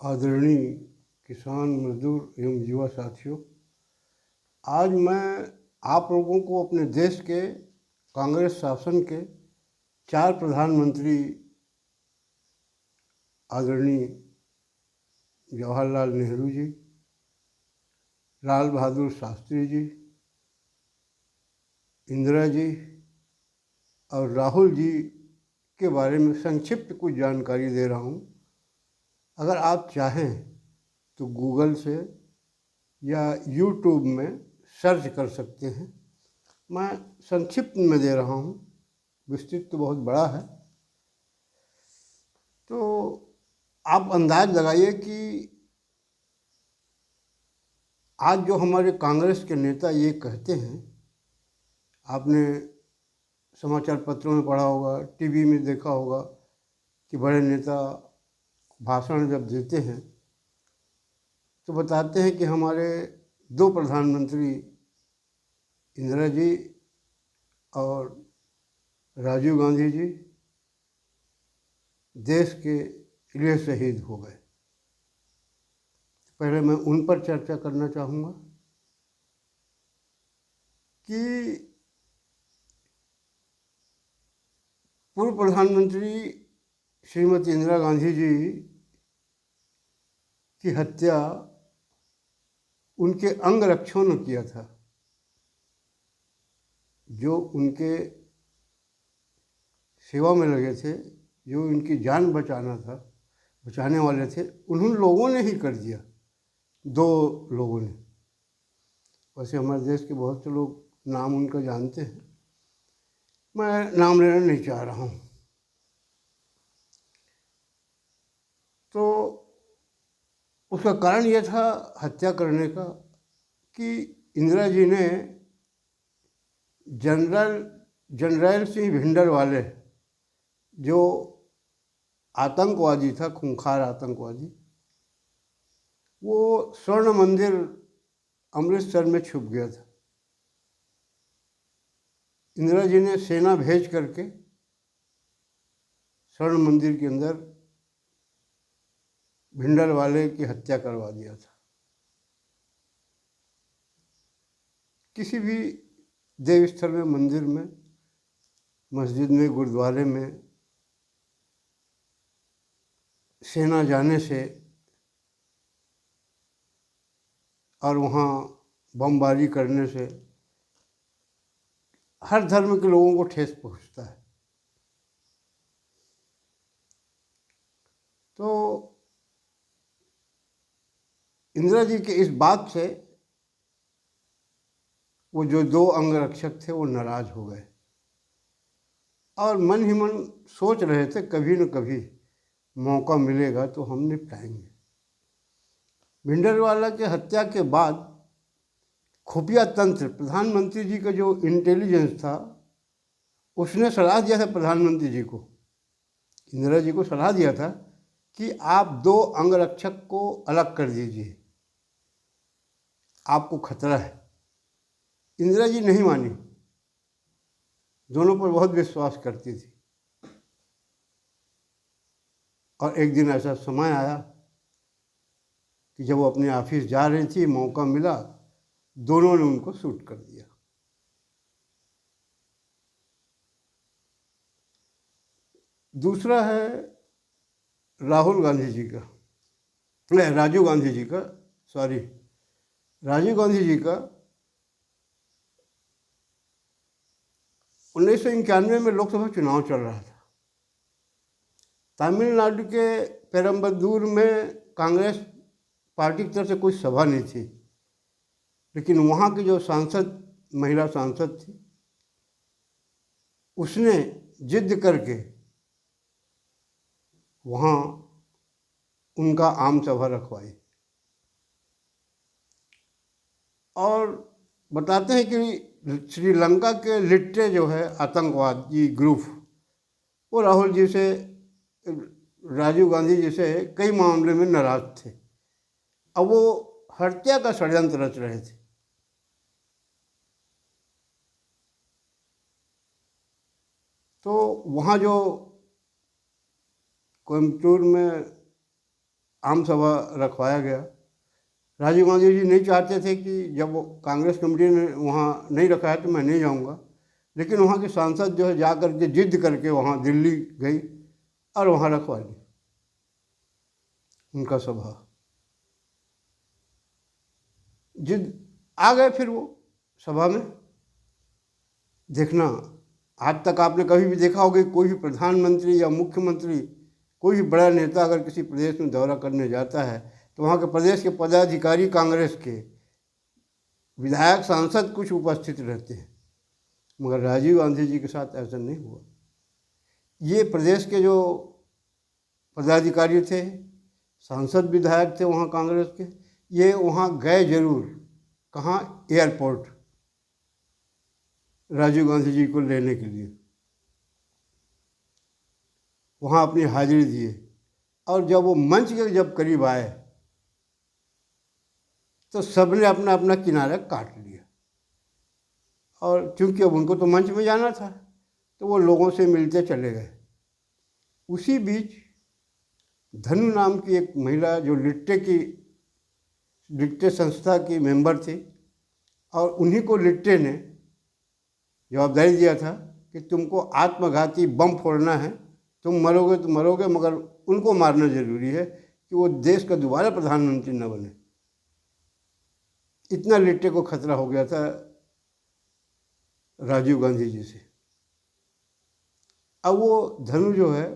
आदरणीय किसान मजदूर एवं युवा साथियों, आज मैं आप लोगों को अपने देश के कांग्रेस शासन के 4 प्रधानमंत्री आदरणीय जवाहरलाल नेहरू जी, लाल बहादुर शास्त्री जी, इंदिरा जी और राहुल जी के बारे में संक्षिप्त कुछ जानकारी दे रहा हूँ। अगर आप चाहें तो गूगल से या यूट्यूब में सर्च कर सकते हैं। मैं संक्षिप्त में दे रहा हूँ, विस्तृत तो बहुत बड़ा है। तो आप अंदाज लगाइए कि आज जो हमारे कांग्रेस के नेता ये कहते हैं, आपने समाचार पत्रों में पढ़ा होगा, टीवी में देखा होगा कि बड़े नेता भाषण जब देते हैं तो बताते हैं कि हमारे 2 प्रधानमंत्री इंदिरा जी और राजीव गांधी जी देश के लिए शहीद हो गए। पहले मैं उन पर चर्चा करना चाहूँगा कि पूर्व प्रधानमंत्री श्रीमती इंदिरा गांधी जी की हत्या उनके अंगरक्षकों ने किया था, जो उनके सेवा में लगे थे, जो उनकी जान बचाने वाले थे। उन्हीं लोगों ने ही कर दिया, 2 लोगों ने। वैसे हमारे देश के बहुत से लोग नाम उनका जानते हैं, मैं नाम लेना नहीं चाह रहा हूँ। तो उसका कारण यह था हत्या करने का कि इंदिरा जी ने जनरल सिंह भिंडरवाले, जो आतंकवादी था, खूंखार आतंकवादी, वो स्वर्ण मंदिर अमृतसर में छुप गया था। इंदिरा जी ने सेना भेज करके स्वर्ण मंदिर के अंदर भिंडरवाले की हत्या करवा दिया था। किसी भी देव स्थल में, मंदिर में, मस्जिद में, गुरुद्वारे में सेना जाने से और वहाँ बमबारी करने से हर धर्म के लोगों को ठेस पहुँचता है। तो इंदिरा जी के इस बात से वो जो 2 अंगरक्षक थे वो नाराज हो गए और मन ही मन सोच रहे थे कभी न कभी मौका मिलेगा तो हम निपटाएंगे। भिंडरवाला के हत्या के बाद खुफिया तंत्र, प्रधानमंत्री जी का जो इंटेलिजेंस था, उसने सलाह दिया था प्रधानमंत्री जी को, इंदिरा जी को सलाह दिया था कि आप 2 अंगरक्षक को अलग कर दीजिए, आपको खतरा है। इंदिरा जी नहीं मानी, दोनों पर बहुत विश्वास करती थी। और एक दिन ऐसा समय आया कि जब वो अपने ऑफिस जा रही थी, मौका मिला, दोनों ने उनको शूट कर दिया। दूसरा है राहुल गांधी जी का, नहीं, राजीव गांधी जी का, सॉरी, राजीव गांधी जी का 1991 में लोकसभा चुनाव चल रहा था। तमिलनाडु के पेरम्बदूर में कांग्रेस पार्टी की तरफ से कोई सभा नहीं थी, लेकिन वहाँ की जो महिला सांसद थी, उसने जिद करके वहाँ उनका आम सभा रखवाई। और बताते हैं कि श्रीलंका के लिट्टे जो है आतंकवादी ग्रुप, वो राहुल जी से, राजीव गांधी जी से कई मामले में नाराज थे। अब वो हत्या का षड्यंत्र रच रहे थे। तो वहाँ जो कोयम्बटूर में आम सभा रखवाया गया। राजीव गांधी जी नहीं चाहते थे कि जब वो कांग्रेस कमेटी ने वहाँ नहीं रखा है तो मैं नहीं जाऊँगा, लेकिन वहाँ के सांसद जो है जा कर के जिद करके वहाँ दिल्ली गई और वहाँ रखवा ली उनका सभा। जिद आ गए फिर वो सभा में। देखना, आज तक आपने कभी भी देखा होगा कि कोई भी प्रधानमंत्री या मुख्यमंत्री, कोई भी बड़ा नेता अगर किसी प्रदेश में दौरा करने जाता है तो वहाँ के प्रदेश के पदाधिकारी, कांग्रेस के विधायक, सांसद कुछ उपस्थित रहते हैं। मगर राजीव गांधी जी के साथ ऐसा नहीं हुआ। ये प्रदेश के जो पदाधिकारी थे, सांसद, विधायक थे वहाँ कांग्रेस के, ये वहाँ गए जरूर। कहाँ? एयरपोर्ट, राजीव गांधी जी को लेने के लिए वहाँ अपनी हाजिरी दिए। और जब वो मंच के जब करीब आए तो सबने अपना अपना किनारा काट लिया। और चूंकि अब उनको तो मंच में जाना था तो वो लोगों से मिलते चले गए। उसी बीच धनु नाम की एक महिला जो लिट्टे संस्था की मेंबर थी, और उन्हीं को लिट्टे ने जवाबदारी दिया था कि तुमको आत्मघाती बम फोड़ना है, तुम मरोगे तो मरोगे, मगर उनको मारना जरूरी है कि वो देश का दोबारा प्रधानमंत्री न बने। इतना लिट्टे को खतरा हो गया था राजीव गांधी जी से। अब वो धनु जो है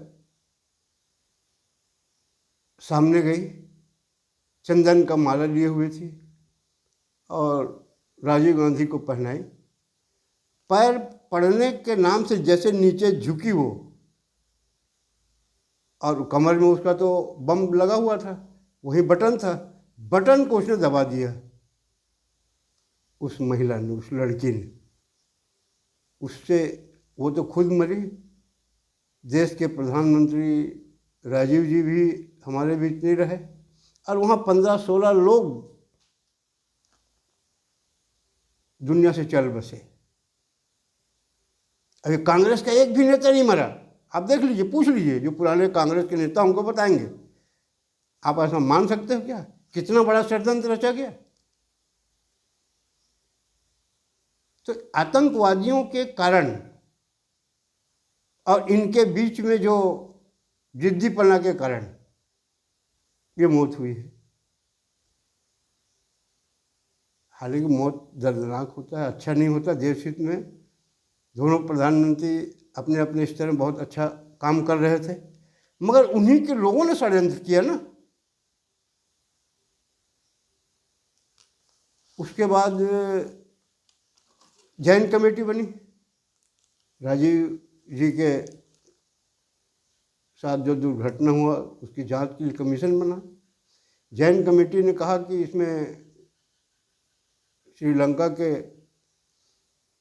सामने गई, चंदन का माला लिए हुए थी और राजीव गांधी को पहनाई। पैर पड़ने के नाम से जैसे नीचे झुकी वो, और कमर में उसका तो बम लगा हुआ था, वही बटन था, बटन को उसने दबा दिया। उस महिला ने, उस लड़की ने, उससे वो तो खुद मरी। देश के प्रधानमंत्री राजीव जी भी हमारे बीच नहीं रहे, और वहाँ 15-16 लोग दुनिया से चल बसे। अभी कांग्रेस का एक भी नेता नहीं मरा। आप देख लीजिए, पूछ लीजिए, जो पुराने कांग्रेस के नेता उनको बताएंगे। आप ऐसा मान सकते हो क्या? कितना बड़ा षड्यंत्र रचा गया। तो आतंकवादियों के कारण और इनके बीच में जो जिद्दीपना के कारण ये मौत हुई है। हालांकि मौत दर्दनाक होता है, अच्छा नहीं होता। देश हित में दोनों प्रधानमंत्री अपने अपने स्तर में बहुत अच्छा काम कर रहे थे, मगर उन्हीं के लोगों ने षड्यंत्र किया ना। उसके बाद जैन कमेटी बनी, राजीव जी के साथ जो दुर्घटना हुआ उसकी जांच के लिए कमीशन बना। जैन कमेटी ने कहा कि इसमें श्रीलंका के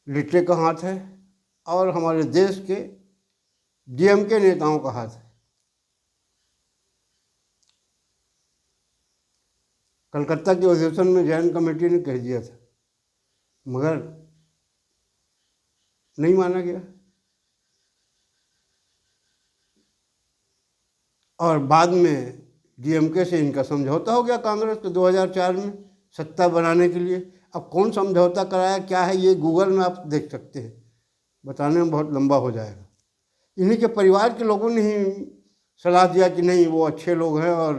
लिट्टे का हाथ है और हमारे देश के डीएमके नेताओं का हाथ है। कलकत्ता के अधिवेशन में जैन कमेटी ने कह दिया था, मगर नहीं माना गया। और बाद में डीएमके से इनका समझौता हो गया कांग्रेस के 2004 में सत्ता बनाने के लिए। अब कौन समझौता कराया, क्या है, ये गूगल में आप देख सकते हैं, बताने में बहुत लंबा हो जाएगा। इन्हीं के परिवार के लोगों ने ही सलाह दिया कि नहीं, वो अच्छे लोग हैं और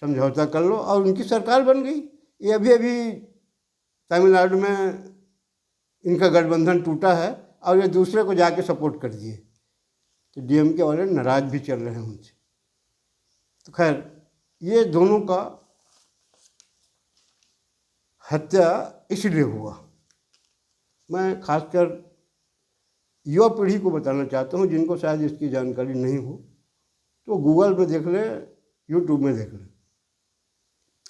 समझौता कर लो, और उनकी सरकार बन गई। ये अभी अभी तमिलनाडु में इनका गठबंधन टूटा है और ये दूसरे को जाके सपोर्ट कर दिए, तो डीएमके वाले नाराज भी चल रहे हैं उनसे। तो खैर, ये दोनों का हत्या इसलिए हुआ। मैं खासकर युवा पीढ़ी को बताना चाहता हूँ, जिनको शायद इसकी जानकारी नहीं हो, तो गूगल पे देख ले, यूट्यूब में देख ले,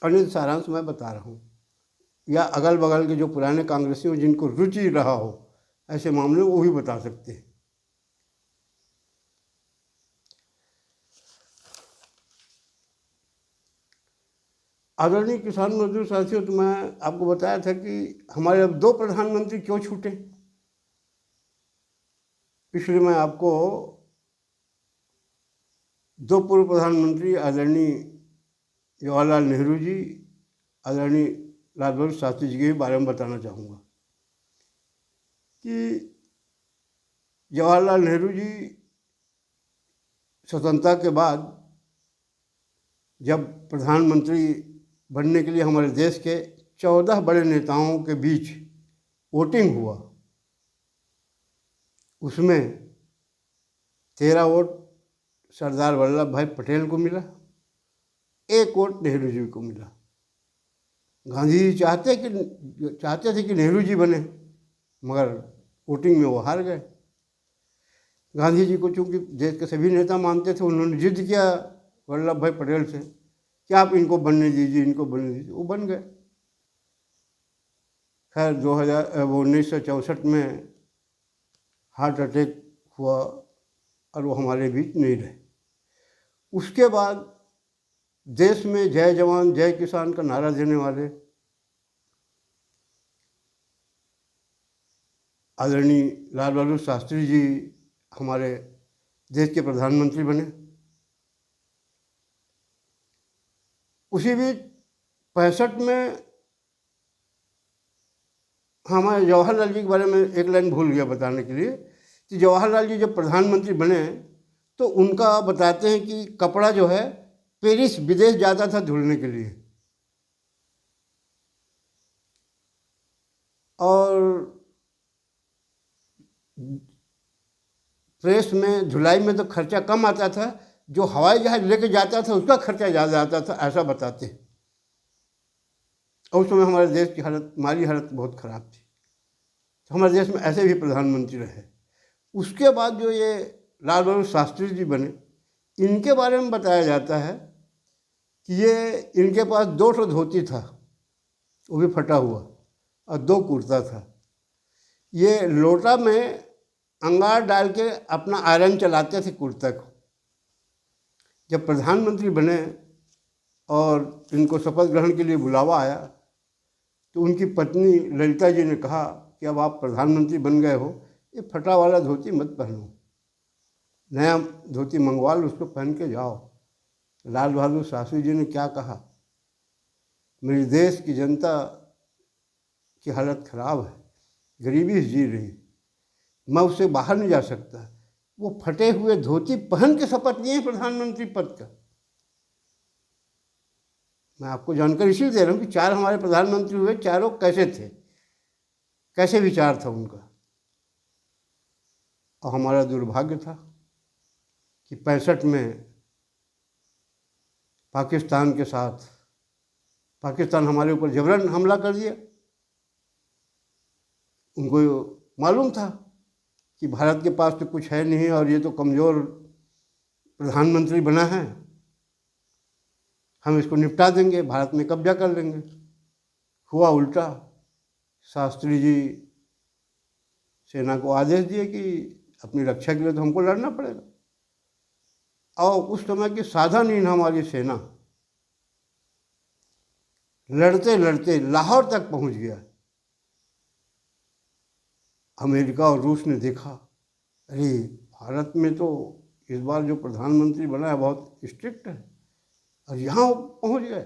और ये सारांश मैं बता रहा हूँ। या अगल बगल के जो पुराने कांग्रेसी हो, जिनको रुचि रहा हो ऐसे मामले, वो भी बता सकते हैं। आदरणीय किसान मजदूर साथियों, तो मैं आपको बताया था कि हमारे अब 2 प्रधानमंत्री क्यों छूटे। इसलिए मैं आपको 2 पूर्व प्रधानमंत्री आदरणीय जवाहरलाल नेहरू जी, आदरणीय लाल बहादुर शास्त्री जी के बारे में बताना चाहूँगा कि जवाहरलाल नेहरू जी स्वतंत्रता के बाद जब प्रधानमंत्री बनने के लिए हमारे देश के 14 बड़े नेताओं के बीच वोटिंग हुआ, उसमें 13 वोट सरदार वल्लभ भाई पटेल को मिला, 1 वोट नेहरू जी को मिला। गांधी जी चाहते थे कि नेहरू जी बने, मगर वोटिंग में वो हार गए। गांधी जी को चूँकि देश के सभी नेता मानते थे, उन्होंने जिद किया वल्लभ भाई पटेल से कि आप इनको बनने दीजिए, इनको बनने दीजिए, वो बन गए। खैर 1964 में हार्ट अटैक हुआ और वो हमारे बीच नहीं रहे। उसके बाद देश में जय जवान जय किसान का नारा देने वाले आदरणीय लाल बहादुर शास्त्री जी हमारे देश के प्रधानमंत्री बने। उसी बीच 65 में हमारे जवाहरलाल जी के बारे में एक लाइन भूल गया बताने के लिए कि जवाहरलाल जी जब प्रधानमंत्री बने तो उनका बताते हैं कि कपड़ा जो है पेरिस विदेश जाता था धुलने के लिए, और प्रेस में धुलाई में तो खर्चा कम आता था, जो हवाई जहाज लेके जाता था उसका खर्चा ज़्यादा आता था, ऐसा बताते हैं। और उस समय हमारे देश की हालत, माली हालत बहुत ख़राब थी। तो हमारे देश में ऐसे भी प्रधानमंत्री रहे। उसके बाद जो ये लाल बहादुर शास्त्री जी बने, इनके बारे में बताया जाता है कि ये इनके पास 2 धोती था, वो भी फटा हुआ, और 2 कुर्ता था। ये लोटा में अंगार डाल के अपना आयरन चलाते थे कुर्ता को। जब प्रधानमंत्री बने और इनको शपथ ग्रहण के लिए बुलावा आया तो उनकी पत्नी ललिता जी ने कहा कि अब आप प्रधानमंत्री बन गए हो, ये फटा वाला धोती मत पहनो, नया धोती मंगवा लो, उसको पहन के जाओ। लाल बहादुर शास्त्री जी ने क्या कहा, मेरे देश की जनता की हालत ख़राब है, गरीबी से जी रही, मैं उससे बाहर नहीं जा सकता। वो फटे हुए धोती पहन के शपथ लिए प्रधानमंत्री पद का। मैं आपको जानकारी इसलिए दे रहा हूँ कि 4 हमारे प्रधानमंत्री हुए, चारों कैसे थे, कैसे विचार था उनका। और हमारा दुर्भाग्य था कि 65 में पाकिस्तान के साथ, पाकिस्तान हमारे ऊपर जबरन हमला कर दिया। उनको मालूम था कि भारत के पास तो कुछ है नहीं और ये तो कमज़ोर प्रधानमंत्री बना है, हम इसको निपटा देंगे, भारत में कब्जा कर लेंगे। हुआ उल्टा। शास्त्री जी सेना को आदेश दिए कि अपनी रक्षा के लिए तो हमको लड़ना पड़ेगा। और उस समय की साधारण हमारी सेना लड़ते लड़ते लाहौर तक पहुंच गया। अमेरिका और रूस ने देखा, अरे भारत में तो इस बार जो प्रधानमंत्री बना है बहुत स्ट्रिक्ट है, और यहाँ पहुँच गए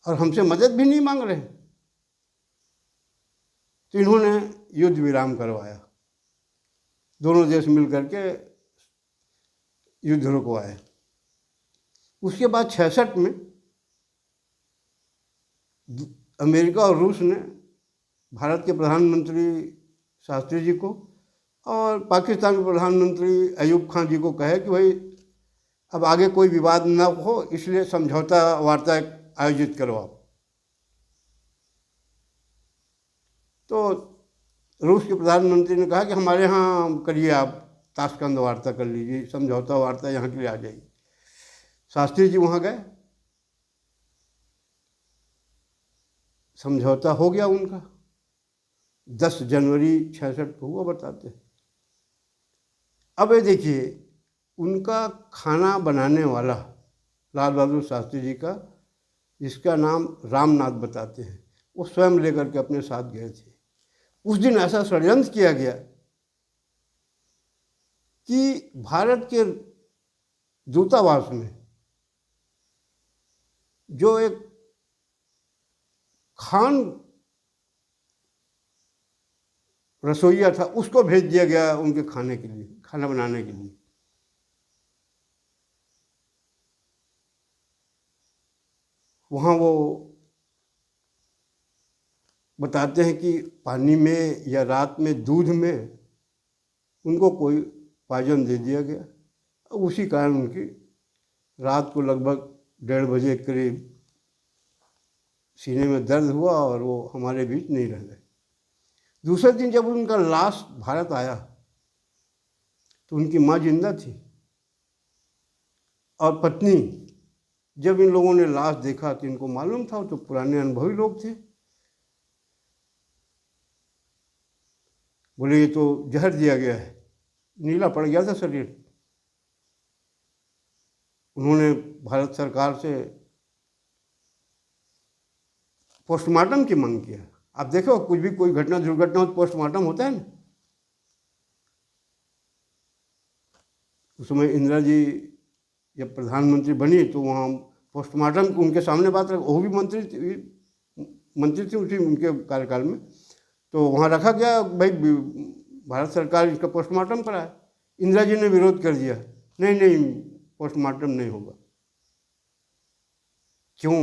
और हमसे मदद भी नहीं मांग रहे। तो इन्होंने युद्ध विराम करवाया, दोनों देश मिल करके युद्ध रुकवाए। उसके बाद 66 में अमेरिका और रूस ने भारत के प्रधानमंत्री शास्त्री जी को और पाकिस्तान के प्रधानमंत्री अयूब खान जी को कहे कि भाई अब आगे कोई विवाद न हो, इसलिए समझौता वार्ता आयोजित करो आप। तो रूस के प्रधानमंत्री ने कहा कि हमारे यहाँ करिए, आप ताशकंद वार्ता कर लीजिए, समझौता वार्ता यहाँ के लिए आ जाएगी। शास्त्री जी वहाँ गए, समझौता हो गया उनका। 10 जनवरी 66 को हुआ बताते। अब ये देखिए, उनका खाना बनाने वाला लाल बहादुर शास्त्री जी का, जिसका नाम रामनाथ बताते हैं, वो स्वयं लेकर के अपने साथ गए थे। उस दिन ऐसा षड्यंत्र किया गया कि भारत के दूतावास में जो एक खान रसोइया था उसको भेज दिया गया उनके खाने के लिए, खाना बनाने के लिए। वहाँ वो बताते हैं कि पानी में या रात में दूध में उनको कोई पॉइजन दे दिया गया। उसी कारण उनकी रात को लगभग 1:30 बजे करीब सीने में दर्द हुआ और वो हमारे बीच नहीं रह गए। दूसरे दिन जब उनका लाश भारत आया तो उनकी माँ जिंदा थी और पत्नी। जब इन लोगों ने लाश देखा तो इनको मालूम था, तो पुराने अनुभवी लोग थे, बोले ये तो जहर दिया गया है, नीला पड़ गया था शरीर। उन्होंने भारत सरकार से पोस्टमार्टम की मांग किया। आप देखो कुछ भी कोई घटना दुर्घटना हो तो पोस्टमार्टम होता है ना। उस समय इंदिरा जी जब प्रधानमंत्री बनी तो वहाँ पोस्टमार्टम उनके सामने बात रख, वो भी मंत्री थे उसी उनके कार्यकाल में, तो वहाँ रखा गया भाई भारत सरकार इसका पोस्टमार्टम कराए। इंदिरा जी ने विरोध कर दिया, नहीं नहीं पोस्टमार्टम नहीं होगा। क्यों?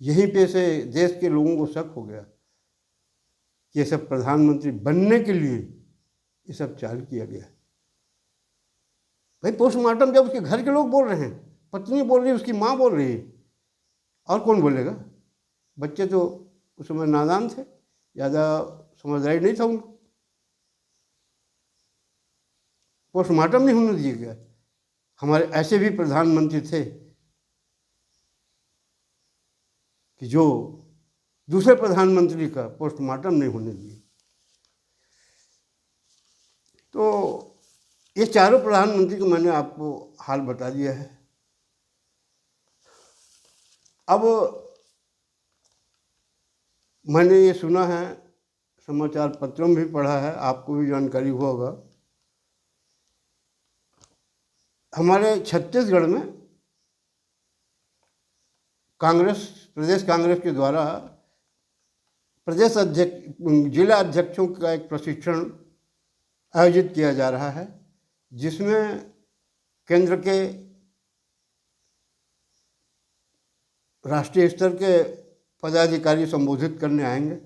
यहीं पे से देश के लोगों को शक हो गया कि ये सब प्रधानमंत्री बनने के लिए ये सब चाल किया गया। भाई पोस्टमार्टम जब उसके घर के लोग बोल रहे हैं, पत्नी बोल रही है, उसकी माँ बोल रही है, और कौन बोलेगा? बच्चे तो उस समय नादान थे, ज़्यादा समझदारी नहीं था उनको। पोस्टमार्टम नहीं होने दिया गया। हमारे ऐसे भी प्रधानमंत्री थे कि जो दूसरे प्रधानमंत्री का पोस्टमार्टम नहीं होने दिए। तो ये चारों प्रधानमंत्री को मैंने आपको हाल बता दिया है। अब मैंने ये सुना है, समाचार पत्रों में भी पढ़ा है, आपको भी जानकारी हुआ होगा, हमारे छत्तीसगढ़ में प्रदेश कांग्रेस के द्वारा प्रदेश अध्यक्ष जिला अध्यक्षों का एक प्रशिक्षण आयोजित किया जा रहा है, जिसमें केंद्र के राष्ट्रीय स्तर के पदाधिकारी संबोधित करने आएंगे।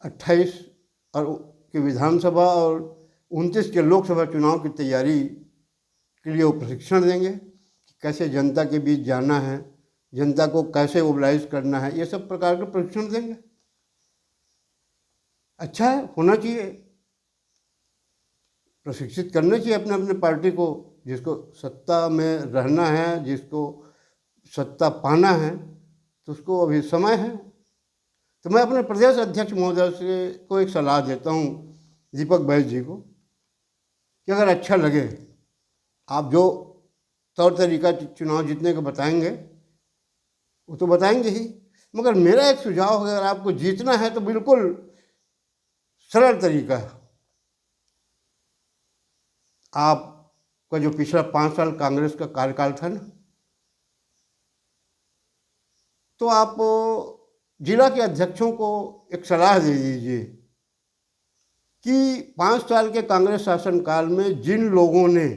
28 और के विधानसभा और 29 के लोकसभा चुनाव की तैयारी के लिए वो प्रशिक्षण देंगे कि कैसे जनता के बीच जाना है, जनता को कैसे मोबिलाइज करना है, ये सब प्रकार के प्रशिक्षण देंगे। अच्छा है, होना चाहिए, प्रशिक्षित करना चाहिए अपने अपने पार्टी को। जिसको सत्ता में रहना है, जिसको सत्ता पाना है, तो उसको अभी समय है। तो मैं अपने प्रदेश अध्यक्ष महोदय से को एक सलाह देता हूँ, दीपक बैज जी को, कि अगर अच्छा लगे आप जो तौर तरीका चुनाव जीतने का बताएंगे वो तो बताएंगे ही, मगर मेरा एक सुझाव है, अगर आपको जीतना है तो बिल्कुल सरल तरीका है। आपका जो पिछला 5 साल कांग्रेस का कार्यकाल था ना, तो आप जिला के अध्यक्षों को एक सलाह दे दीजिए कि 5 साल के कांग्रेस शासनकाल में जिन लोगों ने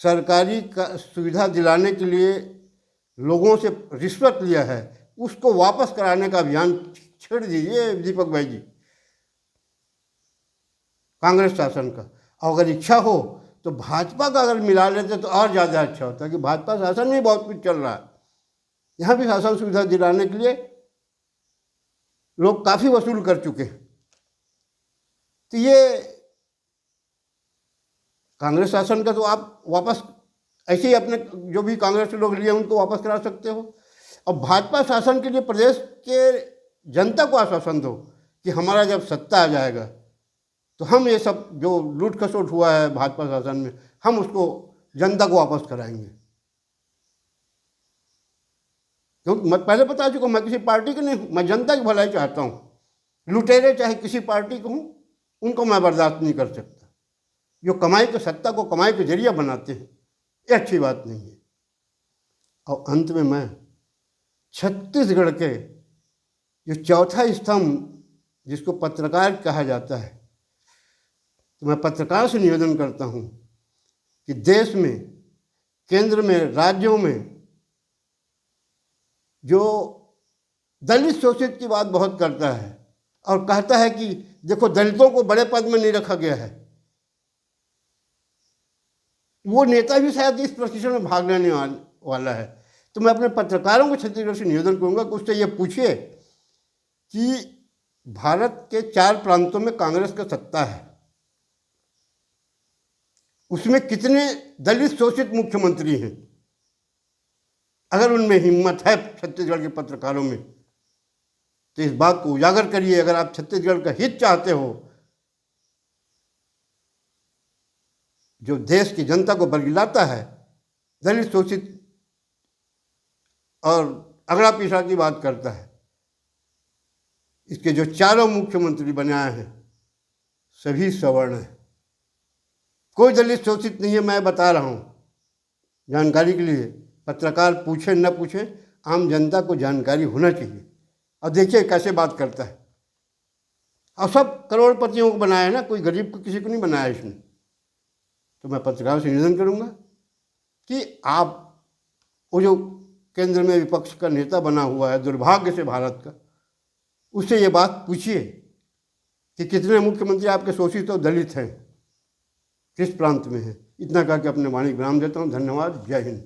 सरकारी सुविधा दिलाने के लिए लोगों से रिश्वत लिया है, उसको वापस कराने का अभियान छेड़ दीजिए दीपक भाई जी, कांग्रेस शासन का। और अगर इच्छा हो तो भाजपा का अगर मिला लेते तो और ज़्यादा अच्छा होता, कि भाजपा शासन में बहुत कुछ चल रहा है, यहाँ भी शासन सुविधा दिलाने के लिए लोग काफ़ी वसूल कर चुके हैं। तो ये कांग्रेस शासन का तो आप वापस ऐसे ही अपने जो भी कांग्रेस के लोग लिए उनको वापस करा सकते हो। और भाजपा शासन के लिए प्रदेश के जनता को आश्वासन दो कि हमारा जब सत्ता आ जाएगा तो हम ये सब जो लूट खसोट हुआ है भाजपा शासन में, हम उसको जनता को वापस कराएंगे। क्योंकि मैं पहले बता चुका हूँ, मैं किसी पार्टी के नहीं हूँ, मैं जनता की भलाई चाहता हूँ। लुटेरे चाहे किसी पार्टी के हूँ, उनको मैं बर्दाश्त नहीं कर सकता। जो कमाई के सत्ता को कमाई के जरिए बनाते हैं, ये अच्छी बात नहीं है। और अंत में मैं छत्तीसगढ़ के जो चौथा स्तंभ जिसको पत्रकार कहा जाता है, तो मैं पत्रकार से निवेदन करता हूँ कि देश में, केंद्र में, राज्यों में जो दलित शोषित की बात बहुत करता है और कहता है कि देखो दलितों को बड़े पद में नहीं रखा गया है, वो नेता भी शायद इस प्रशिक्षण में भाग लेने वाला है। तो मैं अपने पत्रकारों को छत्तीसगढ़ से निवेदन करूंगा कि उससे ये पूछिए कि भारत के 4 प्रांतों में कांग्रेस का सत्ता है, उसमें कितने दलित शोषित मुख्यमंत्री हैं। अगर उनमें हिम्मत है छत्तीसगढ़ के पत्रकारों में, तो इस बात को उजागर करिए। अगर आप छत्तीसगढ़ का हित चाहते हो, जो देश की जनता को बरगिलाता है, दलित शोषित और अगड़ा पिछड़ा की बात करता है, इसके जो 4 मुख्यमंत्री बनाए हैं सभी सवर्ण हैं, कोई दलित शोषित नहीं है। मैं बता रहा हूँ जानकारी के लिए, पत्रकार पूछे न पूछे, आम जनता को जानकारी होना चाहिए। और देखिए कैसे बात करता है, और सब करोड़पतियों को बनाया है ना, कोई गरीब को किसी को नहीं बनाया इसने। तो मैं पत्रकारों से निवेदन करूँगा कि आप वो जो केंद्र में विपक्ष का नेता बना हुआ है दुर्भाग्य से भारत का, उससे ये बात पूछिए कि कितने मुख्यमंत्री आपके शोषित और दलित हैं, किस प्रांत में हैं। इतना कह के अपने वाणी विराम देता हूँ। धन्यवाद। जय हिंद।